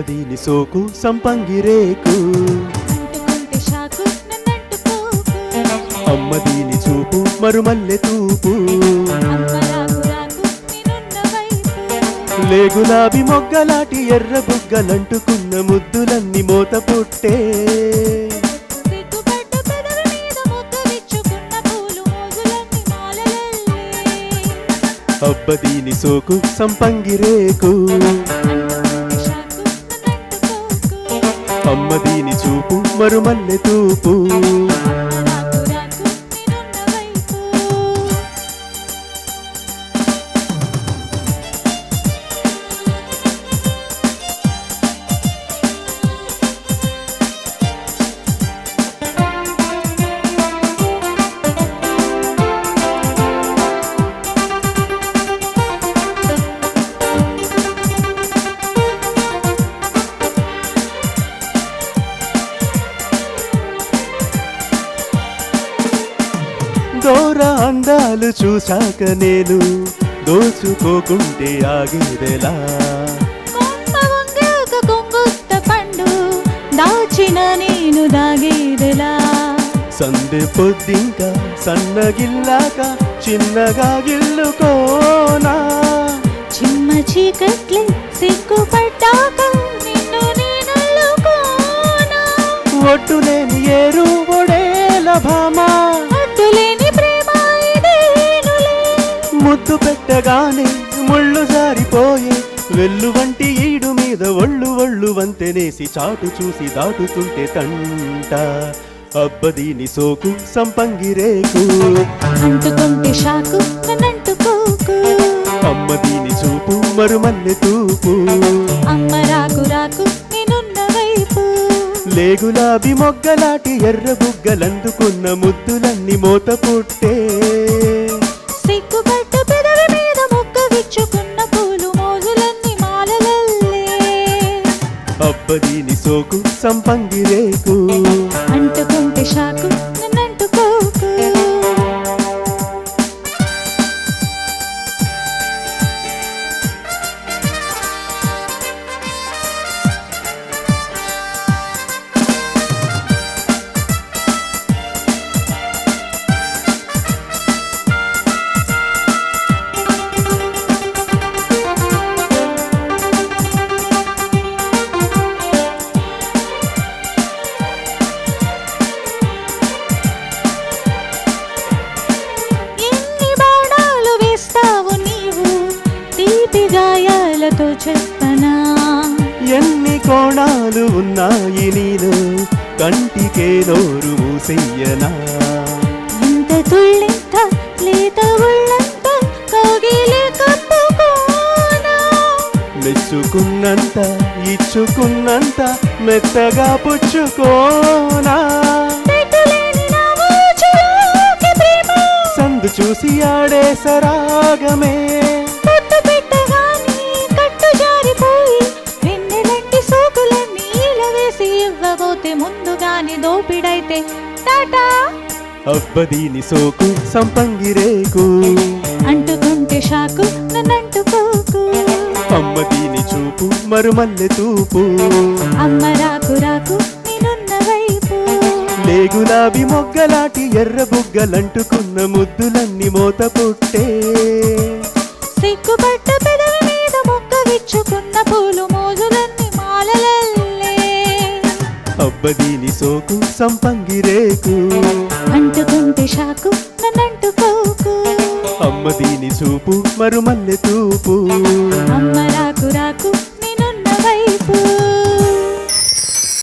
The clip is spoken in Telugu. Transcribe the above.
అబ్బదీని సోకు సంపంగిరేకు అంటుకుంటే షాకు నన్నంటుకోకు అమ్మదీని చూపు మరుమల్లె తూపు అమ్మ రాకు రాకు నేనున్న వైపు లే గులాబీ మొగ్గలాటి ఎర్ర బుగ్గలంటుకున్న ముద్దులన్నీ మోత పుట్టే సిగ్గుపడ్డ పెదవి మీద ముద్ద విచ్చుకున్న పూలు మోజులన్నీ మాలలల్లే అబ్బదీని సోకు సంపంగిరేకు అంటుకుంటే షాకు నన్నంటుకోకు అమ్మదీని చూపు మరుమల్లె తూపు రాకు రాకు నేనున్న వైపు దూర అందాలు చూశాక నేను దోచుకోకుంటే ఆగేదెలా కొమ్మ వంగాక కొంగుత్త పండు దాచిన నేను దాగేదెలా సందె పొద్దింక సన్నగిల్లాక చిన్నగా గిల్లుకోనా చిమ్మ చీకట్లే సిగ్గుపడ్డాక నిన్ను నేనల్లుకోనా ఒట్టులేని ఏరు ఒడేల భామా అడ్డులేని ప్రేమ ఇదేనులే ముద్దు పెట్టగానే ముళ్ళు జారిపోయే వెల్లు వంటి ఈడు మీద ఒళ్ళు ఒళ్ళు వంతెనేసి చాటు చూసి దాటుతుంటే తంట అబ్బదీని సోకు సంపంగిరేకు అంటుకుంటే షాకు నన్నంటుకోకు అమ్మదీని చూపు మరుమల్లె తూపు అమ్మ రాకు రాకు నేనున్న వైపు లే గులాబీ మొగ్గలాటి ఎర్ర బుగ్గలందుకున్న ముద్దులన్నీ మోత పుట్టే సిగ్గుపడ్డ పెదవి మీద మొక్క విచ్చుకున్న పూలు మోజులన్నీ మాలలల్లే అబ్బదీని సోకు సంపంగిరేకు అంటుకుంటే షాకు నన్నంటుకోకు ఎన్ని బాణాలు వేస్తావు నీవు తీపి గాయాలతో చెప్పనా ఎన్ని కోణాలు ఉన్నాయి నీలో కంటికే నోరు మూసెయ్యనా ఇంత తుళ్ళింత లేత ఉళ్ళంత కౌగిలి కప్పుకోనా మెచ్చుకున్నంత ఇచ్చుకున్నంత మెత్తగా పుచ్చుకోనా పెట్టలేని నా ఊచులోకి ప్రేమ సందు చూసి ఆడే సరాగమే పొట్టు పెట్టగానే కట్టు జారిపోయి వెన్నెలంటి సోకులన్నీ ఈల వేసి ఇవ్వబోతే ముందుగానే దోపిడైతే టాటా అబ్బదీని సోకు సంపంగిరేకు అంటుకుంటే షాకు నన్నంటుకోకు అమ్మదీని చూపు మరుమల్లె తూపు అమ్మ రాకు రాకు నేనున్న వైపు లే గులాబీ మొగ్గలాటి ఎర్ర బుగ్గలంటుకున్న ముద్దులన్నీ మోత పుట్టే సిగ్గుపడ్డ పెదవి మీద మొక్క విచ్చుకున్న పూలు మోజులన్నీ మాలలల్లే అబ్బదీని సోకు సంపంగిరేకు అంటుకుంటే షాకు నన్నంటుకోకు అమ్మదీని చూపు మరుమల్లె తూపు అమ్మ రాకు రాకు నేనున్న వైపు